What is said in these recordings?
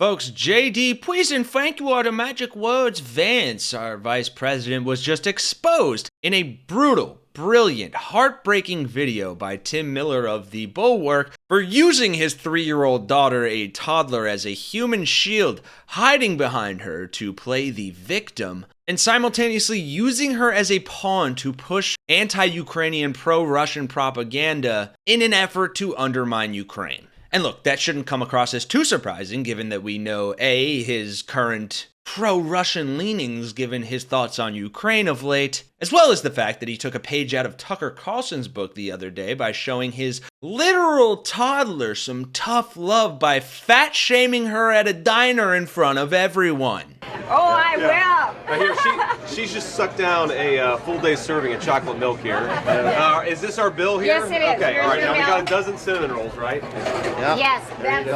Folks, JD, please and thank you are the magic words. Vance, our vice president, was just exposed in a brutal, brilliant, heartbreaking video by Tim Miller of The Bulwark for using his 3-year-old daughter, a toddler, as a human shield, hiding behind her to play the victim, and simultaneously using her as a pawn to push anti-Ukrainian pro-Russian propaganda in an effort to undermine Ukraine. And look, that shouldn't come across as too surprising, given that we know, A, his current pro-Russian leanings given his thoughts on Ukraine of late, as well as the fact that he took a page out of Tucker Carlson's book the other day by showing his literal toddler some tough love by fat-shaming her at a diner in front of everyone. Oh, I will. Here, she's just sucked down a full day serving of chocolate milk here. Is this our bill here? Yes, it is. Okay, Here's all right. your Now we bill. got a dozen cinnamon rolls, right? Yeah. Yes, that's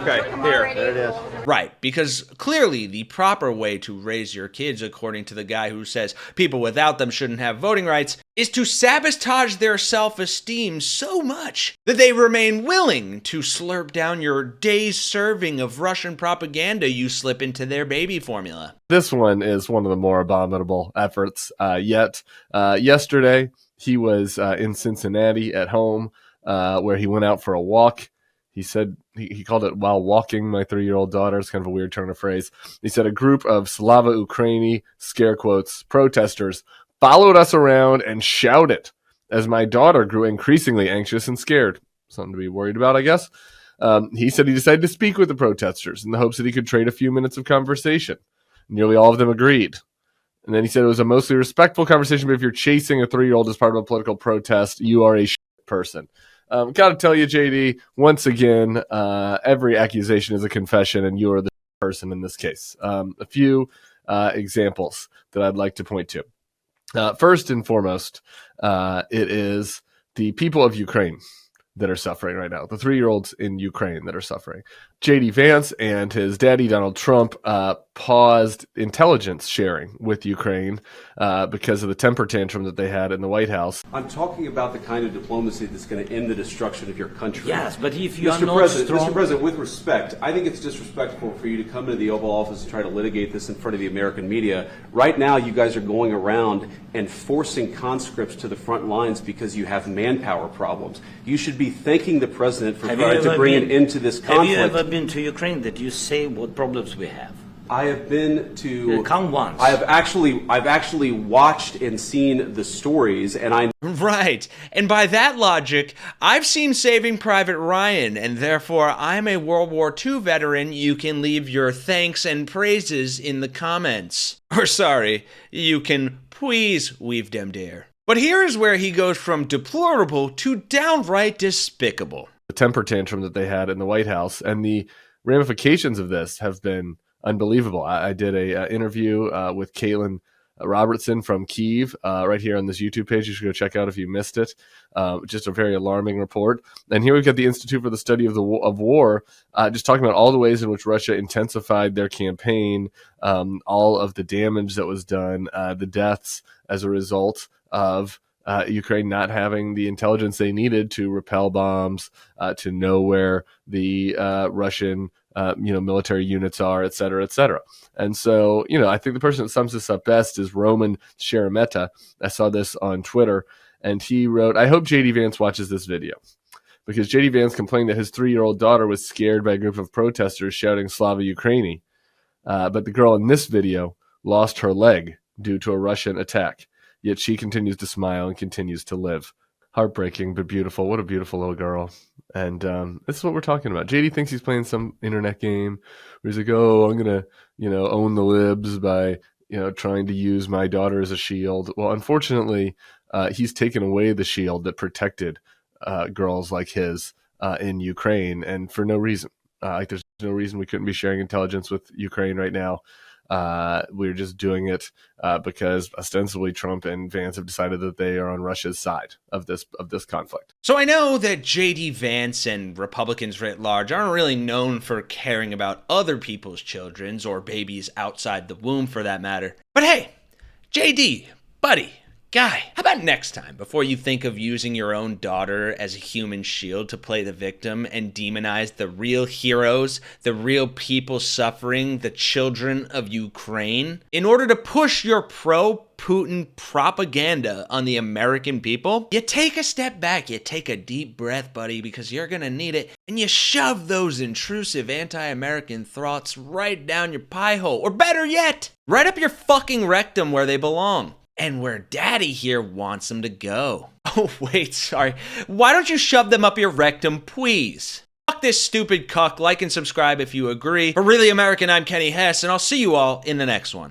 Okay, here. There it is. Right, because clearly the proper way to raise your kids, according to the guy who says people without them shouldn't have voting rights, is to sabotage their self-esteem so much that they remain willing to slurp down your day's serving of Russian propaganda you slip into their baby formula. This one is one of the more abominable efforts yet. Yesterday, he was in Cincinnati at home where he went out for a walk. He said, he called it while walking my 3-year-old daughter. It's kind of a weird turn of phrase. He said a group of Slava Ukraini, scare quotes, protesters followed us around and shouted as my daughter grew increasingly anxious and scared. Something to be worried about, I guess. He said he decided to speak with the protesters in the hopes that he could trade a few minutes of conversation. Nearly all of them agreed. And then he said it was a mostly respectful conversation, but if you're chasing a 3-year-old as part of a political protest, you are a shit person. Got to tell you, JD, once again, every accusation is a confession, and you are the person in this case. A few examples that I'd like to point to. First and foremost, it is the people of Ukraine that are suffering right now, the 3-year-olds in Ukraine that are suffering. J.D. Vance and his daddy, Donald Trump, paused intelligence sharing with Ukraine because of the temper tantrum that they had in the White House. I'm talking about the kind of diplomacy that's going to end the destruction of your country. Yes, but if you are Mr. not President, strong... Mr. President, with respect, I think it's disrespectful for you to come into the Oval Office and try to litigate this in front of the American media. Right now, you guys are going around and forcing conscripts to the front lines because you have manpower problems. You should be thanking the President for trying to bring an end to this conflict. Have you ever been to Ukraine that you say what problems we have? I have been to. Come once. I've actually watched and seen the stories, and I. Right, and by that logic, I've seen Saving Private Ryan, and therefore I'm a World War II veteran. You can leave your thanks and praises in the comments. Or sorry, you can please leave them there. But here is where he goes from deplorable to downright despicable. The temper tantrum that they had in the White House, and the ramifications of this have been unbelievable. I did a interview with Caitlin Robertson from Kyiv right here on this YouTube page. You should go check out if you missed it. Just a very alarming report. And here we've got the Institute for the Study of War, just talking about all the ways in which Russia intensified their campaign, all of the damage that was done, the deaths as a result of Ukraine not having the intelligence they needed to repel bombs, to know where the Russian military units are, et cetera, et cetera. And so, I think the person that sums this up best is Roman Sheremetyev. I saw this on Twitter, and he wrote, "I hope J.D. Vance watches this video, because J.D. Vance complained that his 3-year-old daughter was scared by a group of protesters shouting Slava Ukraini, but the girl in this video lost her leg due to a Russian attack. Yet she continues to smile and continues to live." Heartbreaking, but beautiful. What a beautiful little girl. And this is what we're talking about. JD thinks he's playing some internet game where he's like, oh, I'm going to, own the libs by, trying to use my daughter as a shield. Well, unfortunately, he's taken away the shield that protected girls like his in Ukraine, and for no reason. There's no reason we couldn't be sharing intelligence with Ukraine right now. We're just doing it because ostensibly Trump and Vance have decided that they are on Russia's side of this conflict. So I know that J.D. Vance and Republicans writ large aren't really known for caring about other people's children's or babies outside the womb for that matter. But hey, J.D., buddy, Guy, how about next time, before you think of using your own daughter as a human shield to play the victim and demonize the real heroes, the real people suffering, the children of Ukraine, in order to push your pro-Putin propaganda on the American people, you take a step back, you take a deep breath, buddy, because you're gonna need it, and you shove those intrusive anti-American thoughts right down your pie hole, or better yet, right up your fucking rectum where they belong. And where daddy here wants them to go. Oh, wait, sorry. Why don't you shove them up your rectum, please? Fuck this stupid cuck. Like and subscribe if you agree. For Really American, I'm Kenny Hesse, and I'll see you all in the next one.